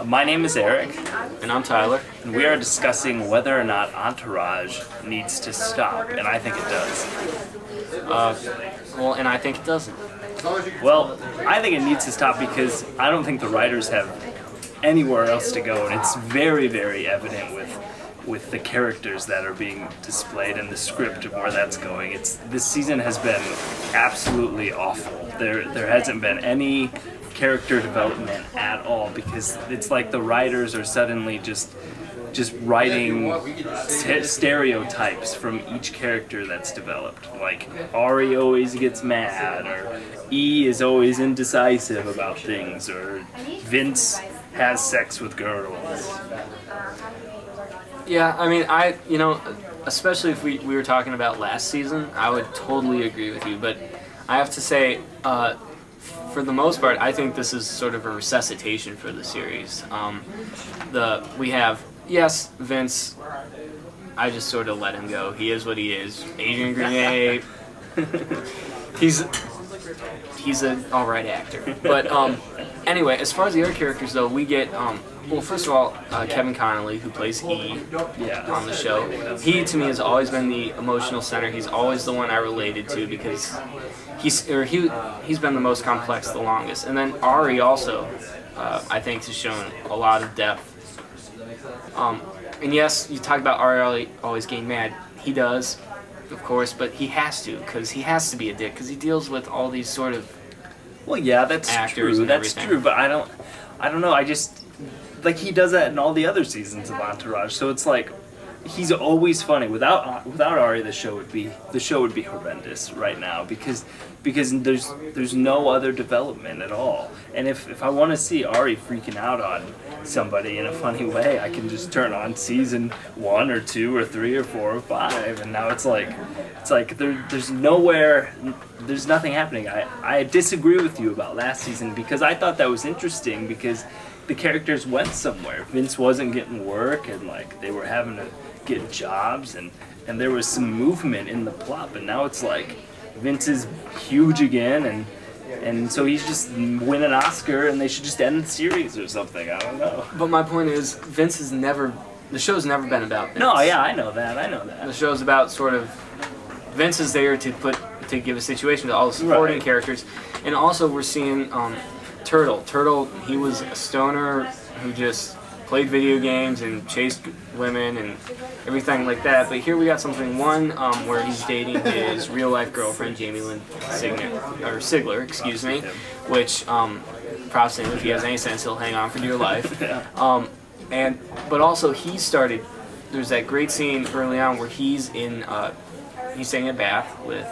My name is Eric, And I'm Tyler. and we are discussing whether or not Entourage needs to stop, and I think it does. And I think it doesn't. Well, I think it needs to stop because I don't think the writers have anywhere else to go, and it's very, very evident with the characters that are being displayed and the script of where that's going. This season has been absolutely awful. There hasn't been any character development at all because it's like the writers are suddenly just writing stereotypes from each character that's developed. Like Ari always gets mad, or E is always indecisive about things, or Vince has sex with girls. Yeah, I mean, especially if we were talking about last season, I would totally agree with you. But I have to say, for the most part, I think this is sort of a resuscitation for the series. We have, yes, Vince, I just sort of let him go. He is what he is. Adrian Grenier, he's an alright actor. But anyway, as far as the other characters, though, we get, well, first of all, Kevin Connolly, who plays E on the show. He, to me, has always been the emotional center. He's always the one I related to because he's been the most complex the longest. And then Ari also, I think, has shown a lot of depth. And yes, you talk about Ari always getting mad. He does, of course, but he has to, because he has to be a dick, because he deals with all these sort of actors true. That's true, but I don't know. I just like he does that in all the other seasons of Entourage. So it's like he's always funny. Without Ari, the show would be horrendous right now because there's no other development at all. And if I want to see Ari freaking out on somebody in a funny way, I can just turn on season 1 or 2 or 3 or 4 or 5, and now it's like there's nowhere, there's nothing happening. I disagree with you about last season because I thought that was interesting because the characters went somewhere. Vince wasn't getting work, and like they were having to get jobs, and there was some movement in the plot. But now it's like Vince is huge again, and so he's just win an Oscar, and they should just end the series or something. I don't know. But my point is, the show's never been about Vince. No, yeah, I know that. The show's about sort of Vince is there to give a situation to all the supporting characters, and also we're seeing Turtle. Turtle, he was a stoner who just played video games and chased women and everything like that. But here we got something, where he's dating his real-life girlfriend, Jamie Lynn Sigler, excuse me, which, props to him. If he has any sense, he'll hang on for dear life. But also there's that great scene early on where he's taking a bath with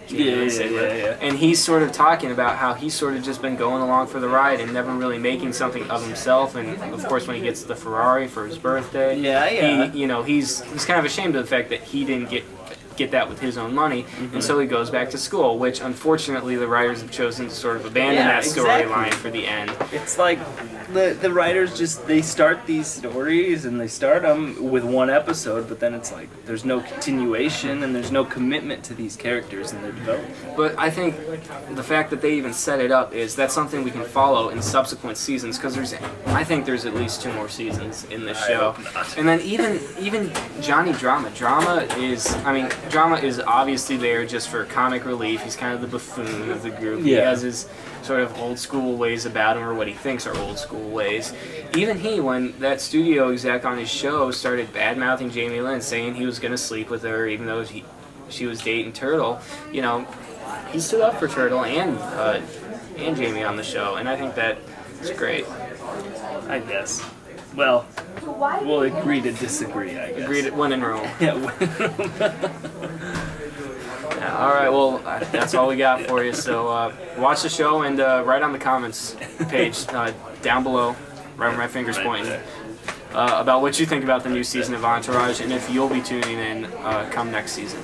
and he's sort of talking about how he's sort of just been going along for the ride and never really making something of himself. And of course, when he gets the Ferrari for his birthday, he's kind of ashamed of the fact that he didn't get that with his own money, and so he goes back to school, which unfortunately the writers have chosen to sort of abandon that storyline for the end. It's like the writers they start these stories and they start them with one episode, but then it's like there's no continuation and there's no commitment to these characters and their development. But I think the fact that they even set it up that's something we can follow in subsequent seasons, because I think there's at least 2 more seasons in this show. And then even Johnny Drama is obviously there just for comic relief. He's kind of the buffoon of the group. He has his sort of old school ways about him, or what he thinks are old school ways. Even when that studio exec on his show started bad-mouthing Jamie Lynn, saying he was going to sleep with her even though she was dating Turtle, he stood up for Turtle and Jamie on the show, and I think that's great. I guess. Well, we'll agree to disagree, I guess. Agree to when in Rome. Yeah, when in Rome. All right, well, that's all we got for you. So watch the show and write on the comments page down below, right where my finger's pointing, about what you think about the new season of Entourage and if you'll be tuning in come next season.